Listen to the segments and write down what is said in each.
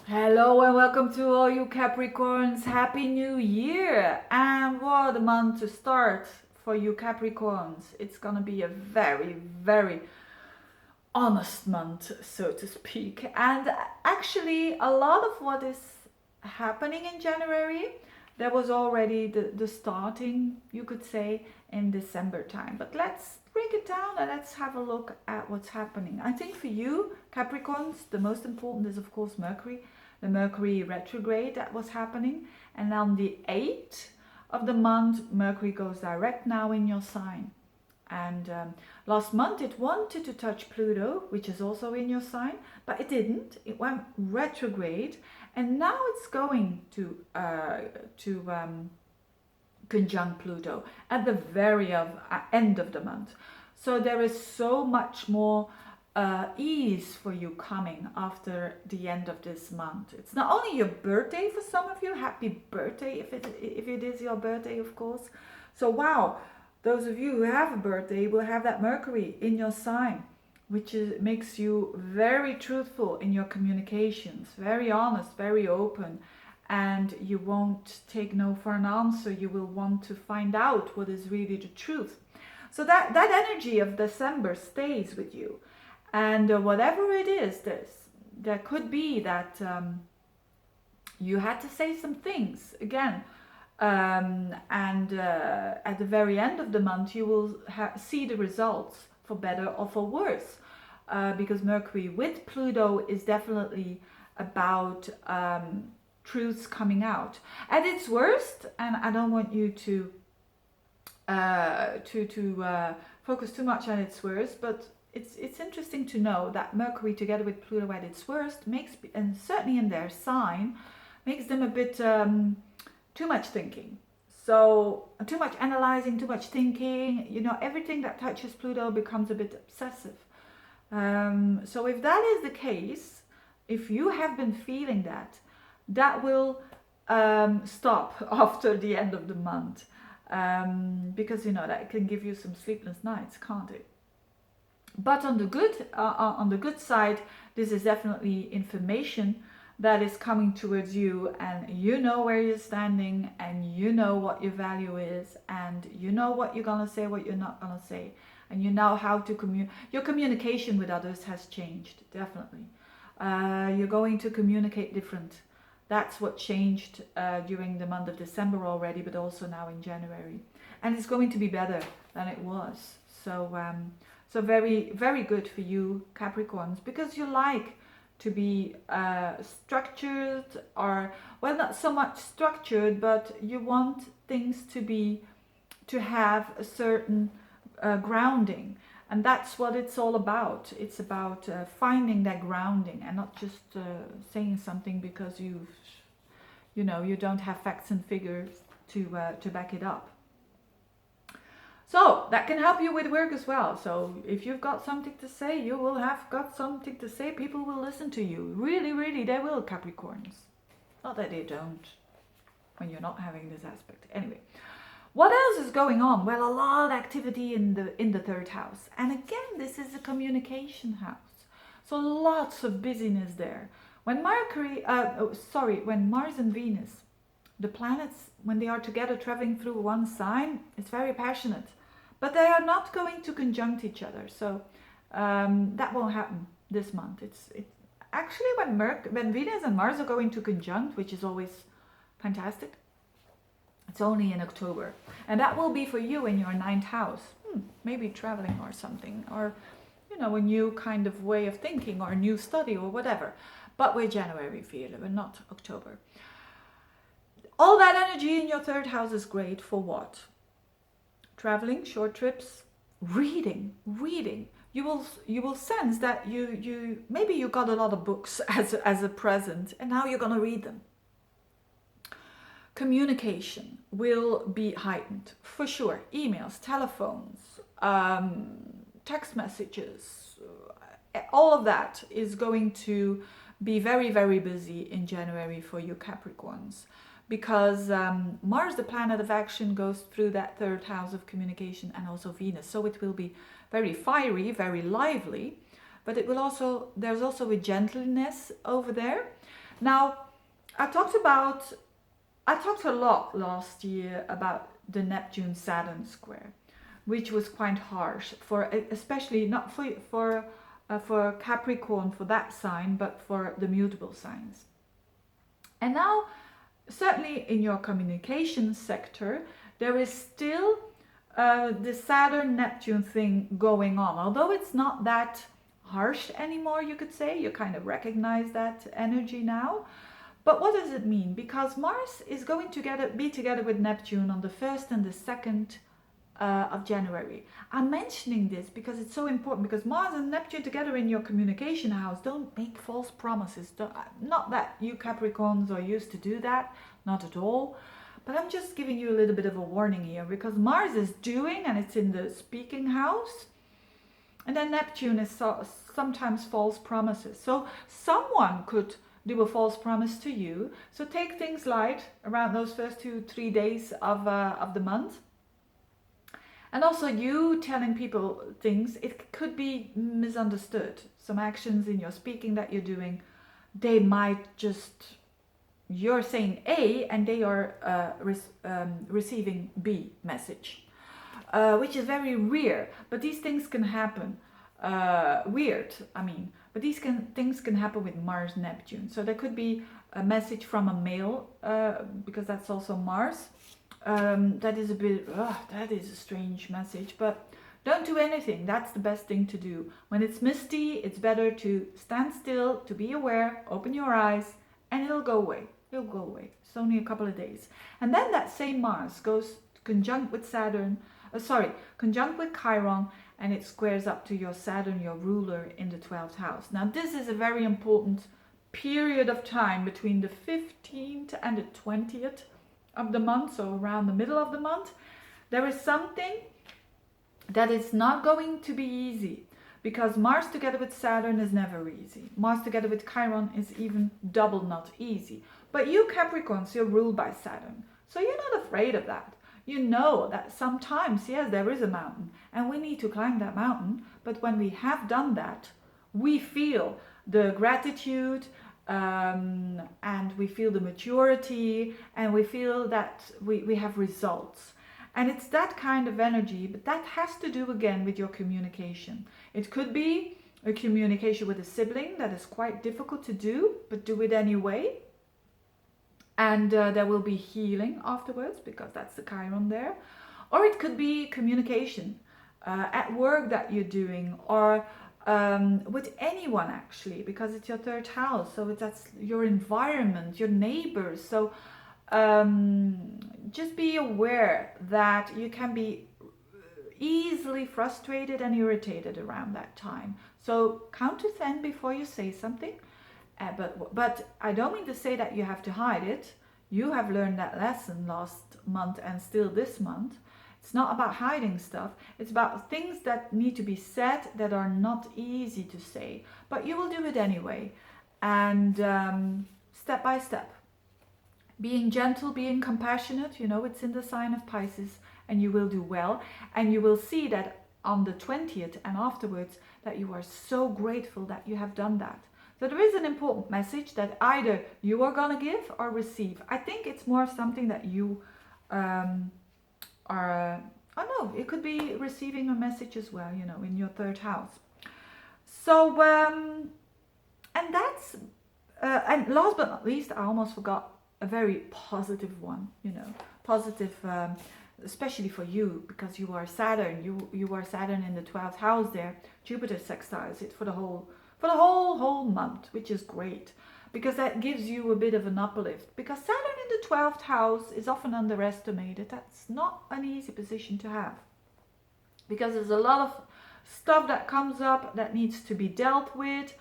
Hello and welcome to all you Capricorns. Happy New Year! And what a month to start for you Capricorns. It's gonna be a very, very honest month, so to speak. And actually, a lot of what is happening in January, there was already the starting, you could say, in December time. But let's break it down and let's have a look at what's happening. I think for you, Capricorns, the most important is, of course, Mercury, the Mercury retrograde that was happening. And on the 8th of the month, Mercury goes direct now in your sign. And last month it wanted to touch Pluto, which is also in your sign, but it didn't. It went retrograde, and now it's going to conjunct Pluto at the very end of the month. So there is so much more ease for you coming after the end of this month. It's not only your birthday for some of you. Happy birthday if it is your birthday, of course. So wow, those of you who have a birthday will have that Mercury in your sign, which makes you very truthful in your communications, very honest, very open, and you won't take no for an answer. You will want to find out what is really the truth. So that energy of December stays with you, and whatever it is, there could be that you had to say some things again. And at the very end of the month, you will see the results for better or for worse, because Mercury with Pluto is definitely about truths coming out at its worst. And I don't want you to focus too much on its worst, but it's interesting to know that Mercury together with Pluto at its worst makes, and certainly in their sign, makes them a bit too much thinking. So too much analyzing, too much thinking, everything that touches Pluto becomes a bit obsessive. So if that is the case, if you have been feeling that, that will stop after the end of the month, because that can give you some sleepless nights, can't it? But on the good side, this is definitely information that is coming towards you, and you know where you're standing, and you know what your value is, and you know what you're gonna say, what you're not gonna say, and you know how to your communication with others has changed, definitely. You're going to communicate different. That's what changed during the month of December already, but also now in January, and it's going to be better than it was. So very, very good for you Capricorns, because you like to be structured, or well, not so much structured, but you want things to have a certain grounding, and that's what it's all about. It's about finding that grounding, and not just saying something because you don't have facts and figures to back it up. So that can help you with work as well. So if you've got something to say, you will have got something to say. People will listen to you. Really, really, they will, Capricorns. Not that they don't when you're not having this aspect. Anyway, what else is going on? Well, a lot of activity in the third house. And again, this is a communication house. So lots of busyness there. When when Mars and Venus, the planets, when they are together traveling through one sign, it's very passionate. But they are not going to conjunct each other, so that won't happen this month. It's actually when Venus and Mars are going to conjunct, which is always fantastic. It's only in October, and that will be for you in your ninth house. Maybe traveling or something, or a new kind of way of thinking, or a new study, or whatever. But we're January, Veerle, we're not October. All that energy in your third house is great for what? Traveling, short trips, reading. You will sense that you maybe you got a lot of books as a present, and now you're gonna read them. Communication will be heightened for sure. Emails, telephones, text messages, all of that is going to be very, very busy in January for you Capricorns, because Mars, the planet of action, goes through that third house of communication, and also Venus. So it will be very fiery, very lively, but there's also a gentleness over there. Now, I talked a lot last year about the Neptune-Saturn square, which was quite harsh for, especially not for Capricorn, for that sign, but for the mutable signs. And now, certainly in your communication sector, there is still the Saturn-Neptune thing going on. Although it's not that harsh anymore, you could say, you kind of recognize that energy now. But what does it mean? Because Mars is going to be together with Neptune on the 1st and the 2nd of January. I'm mentioning this because it's so important, because Mars and Neptune together in your communication house, don't make false promises. Not that you Capricorns are used to do that, not at all. But I'm just giving you a little bit of a warning here, because Mars is doing, and it's in the speaking house. And then Neptune is sometimes false promises. So someone could do a false promise to you. So take things light around those first 2-3 days of the month. And also you telling people things, it could be misunderstood. Some actions in your speaking that you're doing, they might just, you're saying A and they are receiving B message, which is very rare. But these things can happen. Weird, I mean. But these things can happen with Mars Neptune. So there could be a message from a male, because that's also Mars. That is a strange message, but don't do anything. That's the best thing to do. When it's misty, it's better to stand still, to be aware, open your eyes, and it'll go away. It'll go away. It's only a couple of days. And then that same Mars goes conjunct with conjunct with Chiron, and it squares up to your Saturn, your ruler, in the 12th house. Now, this is a very important period of time between the 15th and the 20th of the month, so around the middle of the month. There is something that is not going to be easy, because Mars together with Saturn is never easy. Mars together with Chiron is even double not easy. But you Capricorns, you're ruled by Saturn, so you're not afraid of that. You know that sometimes, yes, there is a mountain and we need to climb that mountain, but when we have done that, we feel the gratitude, and we feel the maturity, and we feel that we have results. And it's that kind of energy, but that has to do again with your communication. It could be a communication with a sibling that is quite difficult to do, but do it anyway. And there will be healing afterwards, because that's the Chiron there. Or it could be communication at work that you're doing, or with anyone actually, because it's your 3rd house. So that's your environment, your neighbors. So just be aware that you can be easily frustrated and irritated around that time. So count to 10 before you say something. But I don't mean to say that you have to hide it. You have learned that lesson last month and still this month. It's not about hiding stuff. It's about things that need to be said that are not easy to say. But you will do it anyway. And step by step. Being gentle, being compassionate, it's in the sign of Pisces. And you will do well. And you will see that on the 20th and afterwards that you are so grateful that you have done that. So there is an important message that either you are going to give or receive. I think it's more something that you it could be receiving a message as well, in your 3rd house. So, and that's, and last but not least, I almost forgot a very positive one, positive, especially for you, because you are Saturn, you are Saturn in the 12th house there. Jupiter sextiles it for the whole month, which is great, because that gives you a bit of an uplift, because Saturn in the 12th house is often underestimated. That's not an easy position to have, because there's a lot of stuff that comes up that needs to be dealt with,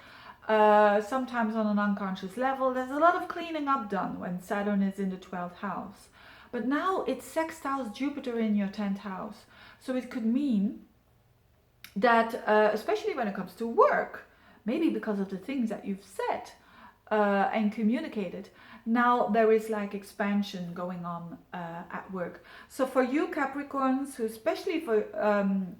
sometimes on an unconscious level. There's a lot of cleaning up done when Saturn is in the 12th house. But now it sextiles Jupiter in your 10th house, so it could mean that, especially when it comes to work, maybe because of the things that you've said and communicated, now there is like expansion going on at work. So for you Capricorns, especially for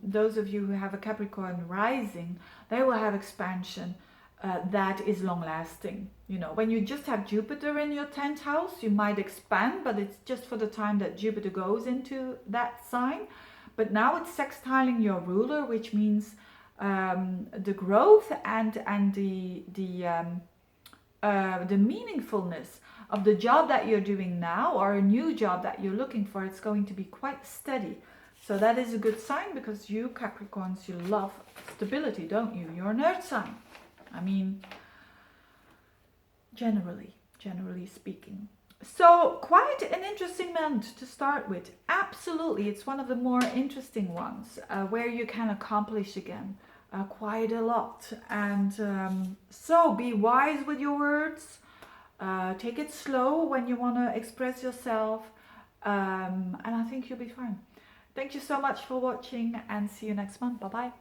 those of you who have a Capricorn rising, they will have expansion that is long lasting. You know, when you just have Jupiter in your 10th house, you might expand, but it's just for the time that Jupiter goes into that sign. But now it's sextiling your ruler, which means the growth and the meaningfulness of the job that you're doing now, or a new job that you're looking for. It's going to be quite steady. So that is a good sign, because you Capricorns, you love stability, don't you? You're an earth sign. I mean, generally speaking. So quite an interesting month to start with. Absolutely, it's one of the more interesting ones, where you can accomplish again quite a lot. And so be wise with your words. Take it slow when you want to express yourself, and I think you'll be fine. Thank you so much for watching, and see you next month. Bye bye.